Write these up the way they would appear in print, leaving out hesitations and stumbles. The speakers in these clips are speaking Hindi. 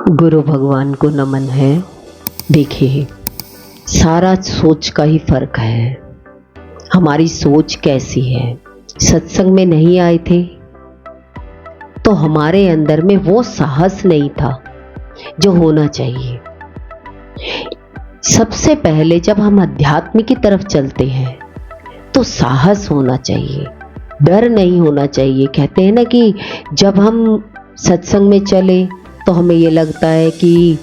गुरु भगवान को नमन है। देखिए, सारा सोच का ही फर्क है। हमारी सोच कैसी है। सत्संग में नहीं आए थे तो हमारे अंदर में वो साहस नहीं था जो होना चाहिए। सबसे पहले जब हम अध्यात्म की तरफ चलते हैं तो साहस होना चाहिए, डर नहीं होना चाहिए। कहते हैं ना कि जब हम सत्संग में चले तो हमें ये लगता है कि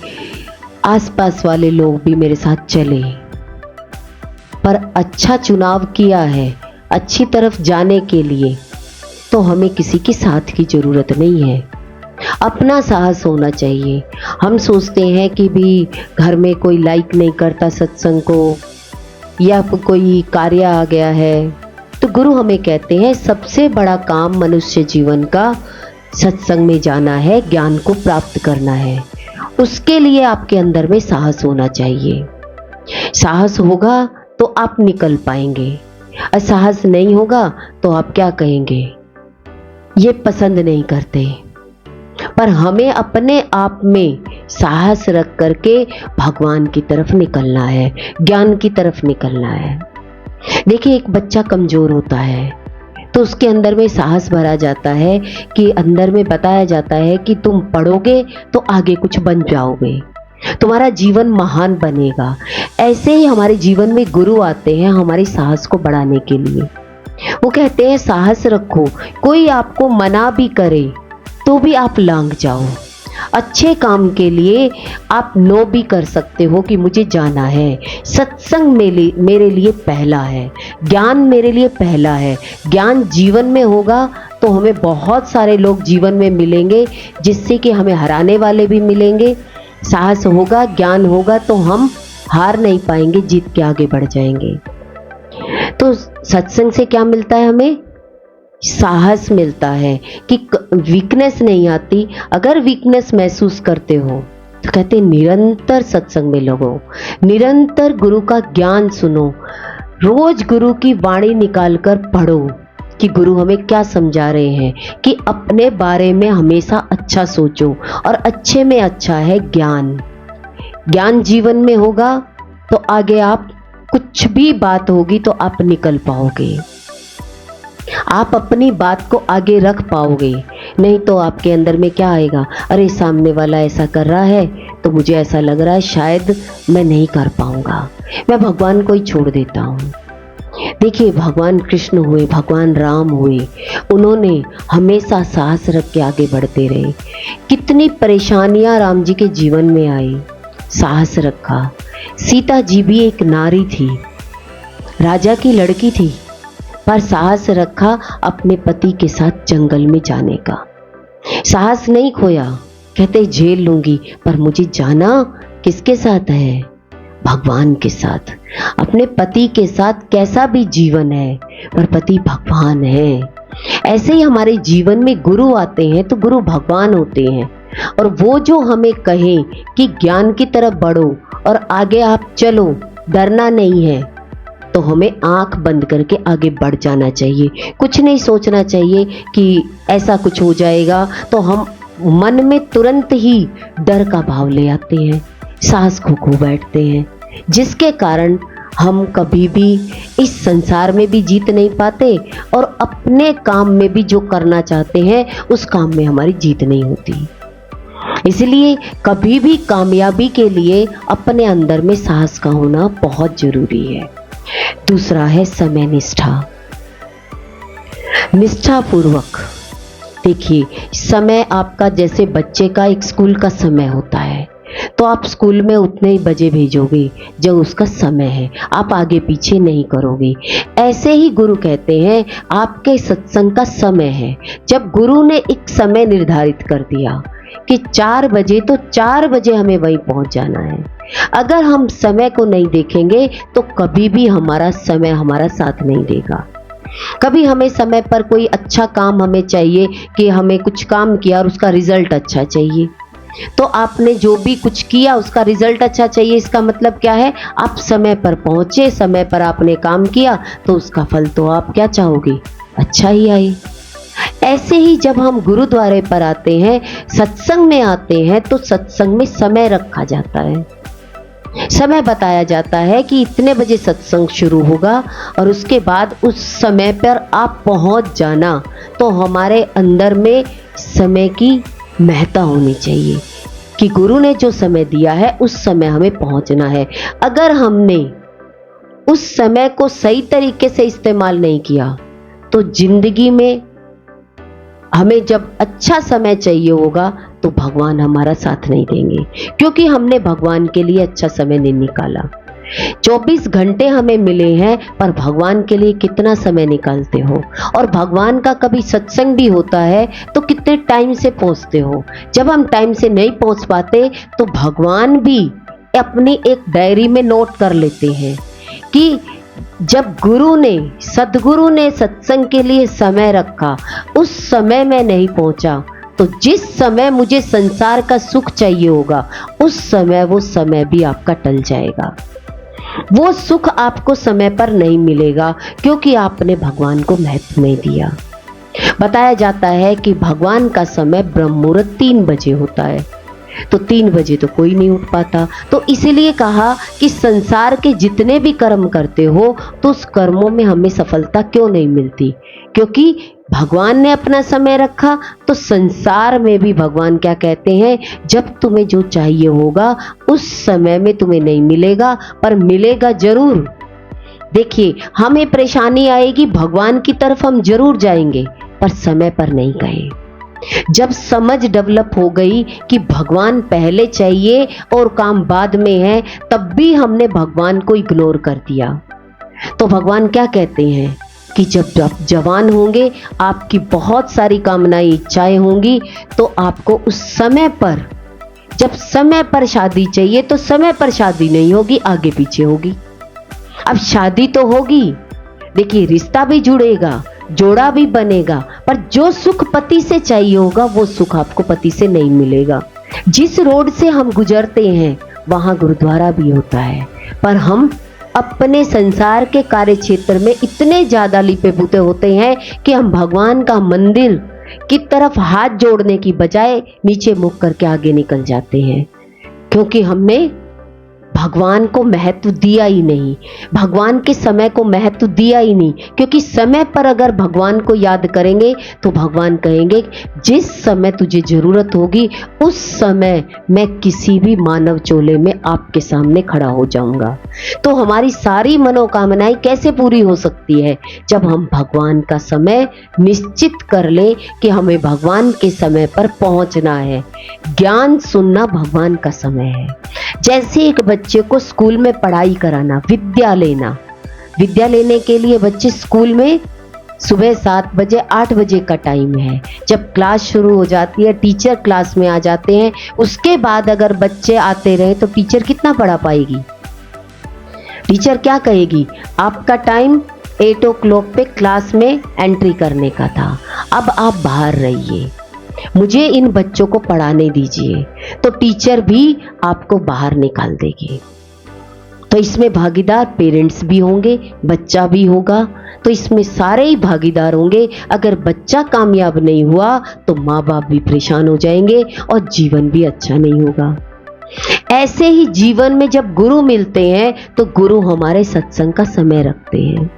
आसपास वाले लोग भी मेरे साथ चले, पर अच्छा चुनाव किया है अच्छी तरफ जाने के लिए तो हमें किसी की साथ की ज़रूरत नहीं है। अपना साहस होना चाहिए। हम सोचते हैं कि भी घर में कोई लाइक नहीं करता सत्संग को, या कोई कार्य आ गया है, तो गुरु हमें कहते हैं सबसे बड़ा काम मनुष्य जीवन का सत्संग में जाना है, ज्ञान को प्राप्त करना है। उसके लिए आपके अंदर में साहस होना चाहिए। साहस होगा तो आप निकल पाएंगे, और साहस नहीं होगा तो आप क्या कहेंगे, ये पसंद नहीं करते। पर हमें अपने आप में साहस रख करके भगवान की तरफ निकलना है, ज्ञान की तरफ निकलना है। देखिए, एक बच्चा कमजोर होता है तो उसके अंदर में साहस भरा जाता है कि अंदर में बताया जाता है कि तुम पढ़ोगे तो आगे कुछ बन जाओगे, तुम्हारा जीवन महान बनेगा। ऐसे ही हमारे जीवन में गुरु आते हैं हमारे साहस को बढ़ाने के लिए। वो कहते हैं साहस रखो, कोई आपको मना भी करे तो भी आप लांघ जाओ। अच्छे काम के लिए आप नो भी कर सकते हो कि मुझे जाना है। सत्संग मेरे लिए पहला है, ज्ञान मेरे लिए पहला है। ज्ञान जीवन में होगा तो हमें बहुत सारे लोग जीवन में मिलेंगे जिससे कि हमें हराने वाले भी मिलेंगे। साहस होगा, ज्ञान होगा तो हम हार नहीं पाएंगे, जीत के आगे बढ़ जाएंगे। तो सत्संग से क्या मिलता है हमें? साहस मिलता है कि वीकनेस नहीं आती। अगर वीकनेस महसूस करते हो तो कहते निरंतर सत्संग में लगो, निरंतर गुरु का ज्ञान सुनो, रोज गुरु की वाणी निकालकर पढ़ो कि गुरु हमें क्या समझा रहे हैं, कि अपने बारे में हमेशा अच्छा सोचो। और अच्छे में अच्छा है ज्ञान। ज्ञान जीवन में होगा तो आगे आप कुछ भी बात होगी तो आप निकल पाओगे, आप अपनी बात को आगे रख पाओगे। नहीं तो आपके अंदर में क्या आएगा, अरे सामने वाला ऐसा कर रहा है तो मुझे ऐसा लग रहा है शायद मैं नहीं कर पाऊंगा, मैं भगवान को ही छोड़ देता हूँ। देखिए, भगवान कृष्ण हुए, भगवान राम हुए, उन्होंने हमेशा साहस रख के आगे बढ़ते रहे। कितनी परेशानियां राम जी के जीवन में आई, साहस रखा। सीता जी भी एक नारी थी, राजा की लड़की थी, पर साहस रखा अपने पति के साथ जंगल में जाने का। साहस नहीं खोया, कहते झेल लूंगी, पर मुझे जाना किसके साथ है? भगवान के साथ। अपने पति के साथ कैसा भी जीवन है पर पति भगवान है। ऐसे ही हमारे जीवन में गुरु आते हैं तो गुरु भगवान होते हैं, और वो जो हमें कहें कि ज्ञान की तरफ बढ़ो और आगे आप चलो, डरना नहीं है, तो हमें आंख बंद करके आगे बढ़ जाना चाहिए। कुछ नहीं सोचना चाहिए कि ऐसा कुछ हो जाएगा, तो हम मन में तुरंत ही डर का भाव ले आते हैं, साहस खो बैठते हैं, जिसके कारण हम कभी भी इस संसार में भी जीत नहीं पाते और अपने काम में भी जो करना चाहते हैं उस काम में हमारी जीत नहीं होती। इसलिए कभी भी कामयाबी के लिए अपने अंदर में साहस का होना बहुत जरूरी है। दूसरा है समय निष्ठा, निष्ठा पूर्वक। देखिए, समय आपका जैसे बच्चे का एक स्कूल का समय होता है, तो आप स्कूल में उतने ही बजे भेजोगे जब उसका समय है, आप आगे पीछे नहीं करोगे। ऐसे ही गुरु कहते हैं आपके सत्संग का समय है। जब गुरु ने एक समय निर्धारित कर दिया कि 4 बजे, तो 4 बजे हमें वहीं पहुंच जाना है। अगर हम समय को नहीं देखेंगे तो कभी भी हमारा समय हमारा साथ नहीं देगा। कभी हमें समय पर कोई अच्छा काम हमें चाहिए कि हमें कुछ काम किया और उसका रिजल्ट अच्छा चाहिए, तो आपने जो भी कुछ किया उसका रिजल्ट अच्छा चाहिए। इसका मतलब क्या है, आप समय पर पहुंचे, समय पर आपने काम किया तो उसका फल तो आप क्या चाहोगे, अच्छा ही आए। ऐसे ही जब हम गुरुद्वारे पर आते हैं, सत्संग में आते हैं, तो सत्संग में समय रखा जाता है। समय बताया जाता है कि इतने बजे सत्संग शुरू होगा और उसके बाद उस समय पर आप पहुंच जाना। तो हमारे अंदर में समय की महत्ता होनी चाहिए कि गुरु ने जो समय दिया है उस समय हमें पहुंचना है। अगर हमने उस समय को सही तरीके से इस्तेमाल नहीं किया तो जिंदगी में हमें जब अच्छा समय चाहिए होगा तो भगवान हमारा साथ नहीं देंगे, क्योंकि हमने भगवान के लिए अच्छा समय नहीं निकाला। 24 घंटे हमें मिले हैं, पर भगवान के लिए कितना समय निकालते हो? और भगवान का कभी सत्संग भी होता है तो कितने टाइम से पहुंचते हो? जब हम टाइम से नहीं पहुंच पाते तो भगवान भी अपनी एक डायरी में नोट कर लेते हैं कि जब सदगुरु ने सत्संग के लिए समय रखा, उस समय मैं नहीं पहुंचा, तो जिस समय मुझे संसार का सुख चाहिए होगा उस समय वो समय भी आपका टल जाएगा। वो सुख आपको समय पर नहीं मिलेगा, क्योंकि आपने भगवान को महत्व नहीं दिया। बताया जाता है कि भगवान का समय ब्रह्म मुहूर्त 3 बजे होता है, तो 3 बजे तो कोई नहीं उठ पाता। तो इसीलिए कहा कि संसार के जितने भी कर्म करते हो तो उस कर्मों में हमें सफलता क्यों नहीं मिलती? क्योंकि भगवान ने अपना समय रखा। तो संसार में भी भगवान क्या कहते हैं, जब तुम्हें जो चाहिए होगा उस समय में तुम्हें नहीं मिलेगा, पर मिलेगा जरूर। देखिए, हमें परेशानी आएगी, भगवान की तरफ हम जरूर जाएंगे, पर समय पर नहीं गए। जब समझ डेवलप हो गई कि भगवान पहले चाहिए और काम बाद में है, तब भी हमने भगवान को इग्नोर कर दिया। तो भगवान क्या कहते हैं कि जब आप जवान होंगे, आपकी बहुत सारी कामनाएं, इच्छाएं होंगी, तो आपको उस समय पर, जब समय पर शादी चाहिए तो समय पर शादी नहीं होगी, आगे पीछे होगी। अब शादी तो होगी, देखिए रिश्ता भी जुड़ेगा, जोड़ा भी बनेगा, पर जो सुख पति से चाहिए होगा वो सुख आपको पति से नहीं मिलेगा। जिस रोड से हम गुजरते हैं वहां गुरुद्वारा भी होता है, पर हम अपने संसार के कार्य क्षेत्र में इतने ज्यादा लिपे पुते होते हैं कि हम भगवान का मंदिर की तरफ हाथ जोड़ने की बजाय नीचे मुख करके आगे निकल जाते हैं, क्योंकि हमने भगवान को महत्व दिया ही नहीं, भगवान के समय को महत्व दिया ही नहीं। क्योंकि समय पर अगर भगवान को याद करेंगे तो भगवान कहेंगे जिस समय तुझे जरूरत होगी उस समय मैं किसी भी मानव चोले में आपके सामने खड़ा हो जाऊंगा। तो हमारी सारी मनोकामनाएं कैसे पूरी हो सकती है? जब हम भगवान का समय निश्चित कर ले कि हमें भगवान के समय पर पहुंचना है। ज्ञान सुनना भगवान का समय है। जैसे एक बच्चे को स्कूल में पढ़ाई कराना, विद्या लेने के लिए बच्चे स्कूल में सुबह 7 बजे 8 बजे का टाइम है। जब क्लास शुरू हो जाती है, टीचर क्लास में आ जाते हैं, उसके बाद अगर बच्चे आते रहे तो टीचर कितना पढ़ा पाएगी? टीचर क्या कहेगी, आपका टाइम 8 o'clock पे क्लास में एंट्री करने का था, अब आप बाहर रहिए, मुझे इन बच्चों को पढ़ाने दीजिए। तो टीचर भी आपको बाहर निकाल देगी। तो इसमें भागीदार पेरेंट्स भी होंगे, बच्चा भी होगा, तो इसमें सारे ही भागीदार होंगे। अगर बच्चा कामयाब नहीं हुआ तो माँ बाप भी परेशान हो जाएंगे और जीवन भी अच्छा नहीं होगा। ऐसे ही जीवन में जब गुरु मिलते हैं तो गुरु हमारे सत्संग का समय रखते हैं।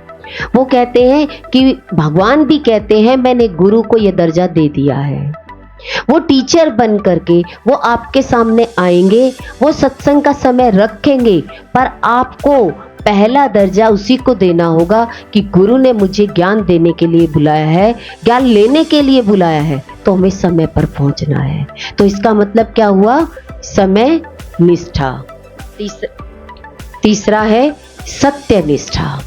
वो कहते हैं कि भगवान भी कहते हैं मैंने गुरु को यह दर्जा दे दिया है। वो टीचर बन करके वो आपके सामने आएंगे, वो सत्संग का समय रखेंगे, पर आपको पहला दर्जा उसी को देना होगा कि गुरु ने मुझे ज्ञान देने के लिए बुलाया है, ज्ञान लेने के लिए बुलाया है, तो हमें समय पर पहुंचना है। तो इसका मतलब क्या हुआ? समय निष्ठा। तीसरा है सत्यनिष्ठा।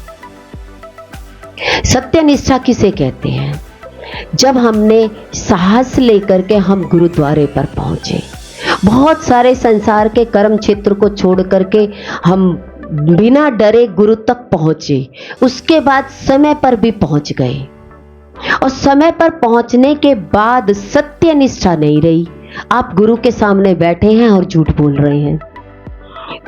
सत्यनिष्ठा किसे कहते हैं? जब हमने साहस लेकर के हम गुरुद्वारे पर पहुंचे, बहुत सारे संसार के कर्म क्षेत्र को छोड़ करके हम बिना डरे गुरु तक पहुंचे, उसके बाद समय पर भी पहुंच गए, और समय पर पहुंचने के बाद सत्यनिष्ठा नहीं रही। आप गुरु के सामने बैठे हैं और झूठ बोल रहे हैं।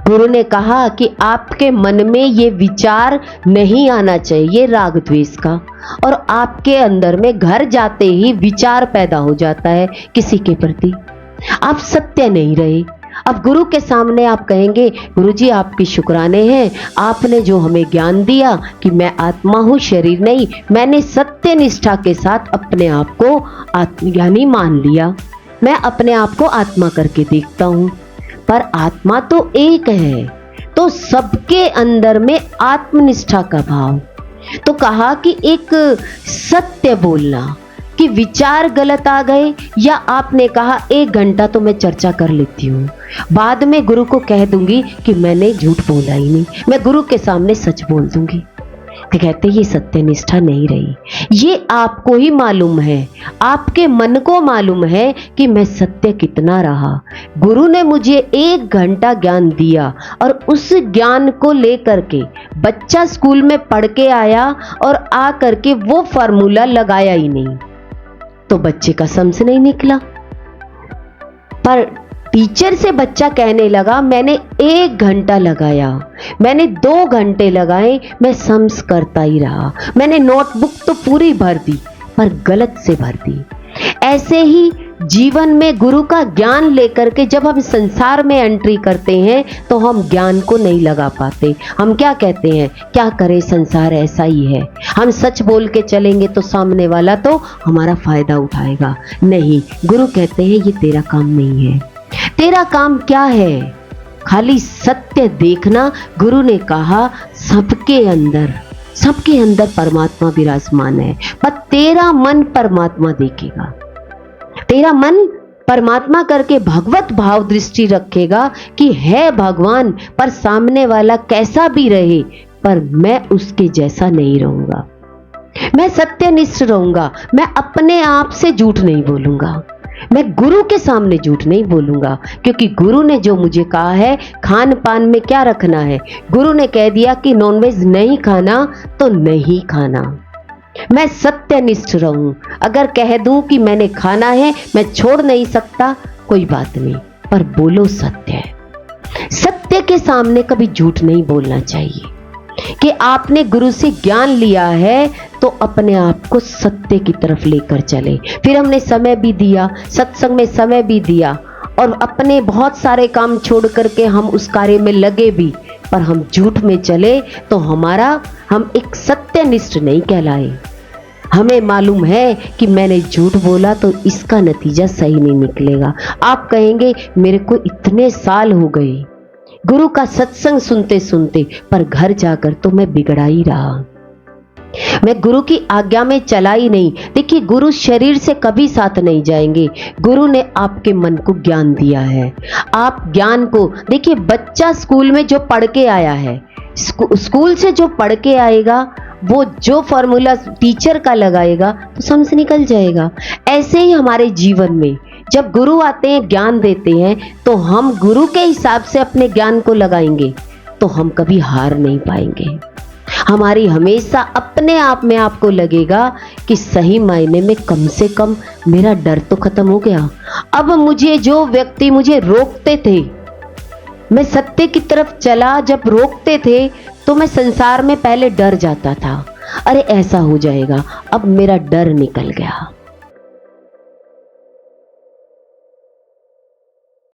गुरु ने कहा कि आपके मन में ये विचार नहीं आना चाहिए राग द्वेष का, और आपके अंदर में घर जाते ही विचार पैदा हो जाता है किसी के प्रति। आप सत्य नहीं रहे। अब गुरु के सामने आप कहेंगे, गुरु जी आपकी शुक्राने हैं, आपने जो हमें ज्ञान दिया कि मैं आत्मा हूँ शरीर नहीं, मैंने सत्य निष्ठा के साथ अपने आप को आत्मज्ञानी मान लिया, मैं अपने आप को आत्मा करके देखता हूँ। पर आत्मा तो एक है, तो सबके अंदर में आत्मनिष्ठा का भाव। तो कहा कि एक सत्य बोलना कि विचार गलत आ गए, या आपने कहा 1 घंटा तो मैं चर्चा कर लेती हूँ, बाद में गुरु को कह दूंगी कि मैंने झूठ बोला ही नहीं, मैं गुरु के सामने सच बोल दूंगी। तो कहते ये सत्यनिष्ठा नहीं रही। ये आपको ही मालूम है, आपके मन को मालूम है कि मैं सत्य कितना रहा। गुरु ने मुझे 1 घंटा ज्ञान दिया, और उस ज्ञान को लेकर के बच्चा स्कूल में पढ़ के आया और आ करके वो फार्मूला लगाया ही नहीं, तो बच्चे का समझ नहीं निकला। पर टीचर से बच्चा कहने लगा मैंने 1 घंटा लगाया, मैंने 2 घंटे लगाए, मैं सम्स करता ही रहा, मैंने नोटबुक तो पूरी भर दी पर गलत से भर दी। ऐसे ही जीवन में गुरु का ज्ञान लेकर के जब हम संसार में एंट्री करते हैं तो हम ज्ञान को नहीं लगा पाते। हम क्या कहते हैं, क्या करें संसार ऐसा ही है, हम सच बोल के चलेंगे तो सामने वाला तो हमारा फायदा उठाएगा। नहीं, गुरु कहते हैं ये तेरा काम नहीं है। तेरा काम क्या है? खाली सत्य देखना। गुरु ने कहा सबके अंदर परमात्मा विराजमान है, पर तेरा मन परमात्मा देखेगा, तेरा मन परमात्मा करके भगवत भाव दृष्टि रखेगा कि है भगवान, पर सामने वाला कैसा भी रहे पर मैं उसके जैसा नहीं रहूंगा, मैं सत्यनिष्ठ रहूंगा, मैं अपने आप से झूठ नहीं बोलूंगा, मैं गुरु के सामने झूठ नहीं बोलूंगा। क्योंकि गुरु ने जो मुझे कहा है खान पान में क्या रखना है, गुरु ने कह दिया कि नॉनवेज नहीं खाना तो नहीं खाना, मैं सत्यनिष्ठ रहूं। अगर कह दूं कि मैंने खाना है, मैं छोड़ नहीं सकता, कोई बात नहीं, पर बोलो सत्य। सत्य के सामने कभी झूठ नहीं बोलना चाहिए। कि आपने गुरु से ज्ञान लिया है तो अपने आप को सत्य की तरफ लेकर चले। फिर हमने समय भी दिया, सत्संग में समय भी दिया, और अपने बहुत सारे काम छोड़ करके हम उस कार्य में लगे भी, पर हम झूठ में चले तो हम एक सत्यनिष्ठ नहीं कहलाए। हमें मालूम है कि मैंने झूठ बोला तो इसका नतीजा सही नहीं निकलेगा। आप कहेंगे मेरे को इतने साल हो गए गुरु का सत्संग सुनते सुनते, पर घर जाकर तो मैं बिगड़ा ही रहा, मैं गुरु की आज्ञा में चला ही नहीं। देखिए, गुरु शरीर से कभी साथ नहीं जाएंगे। गुरु ने आपके मन को ज्ञान दिया है, आप ज्ञान को देखिए। बच्चा स्कूल में जो पढ़ के आया है, स्कूल से जो पढ़ के आएगा, वो जो फॉर्मूला टीचर का लगाएगा तो समझ निकल जाएगा। ऐसे ही हमारे जीवन में जब गुरु आते हैं, ज्ञान देते हैं, तो हम गुरु के हिसाब से अपने ज्ञान को लगाएंगे तो हम कभी हार नहीं पाएंगे। हमारी हमेशा अपने आप में आपको लगेगा कि सही मायने में कम से कम मेरा डर तो खत्म हो गया। अब मुझे जो व्यक्ति मुझे रोकते थे, मैं सत्य की तरफ चला, जब रोकते थे तो मैं संसार में पहले डर जाता था, अरे ऐसा हो जाएगा, अब मेरा डर निकल गया।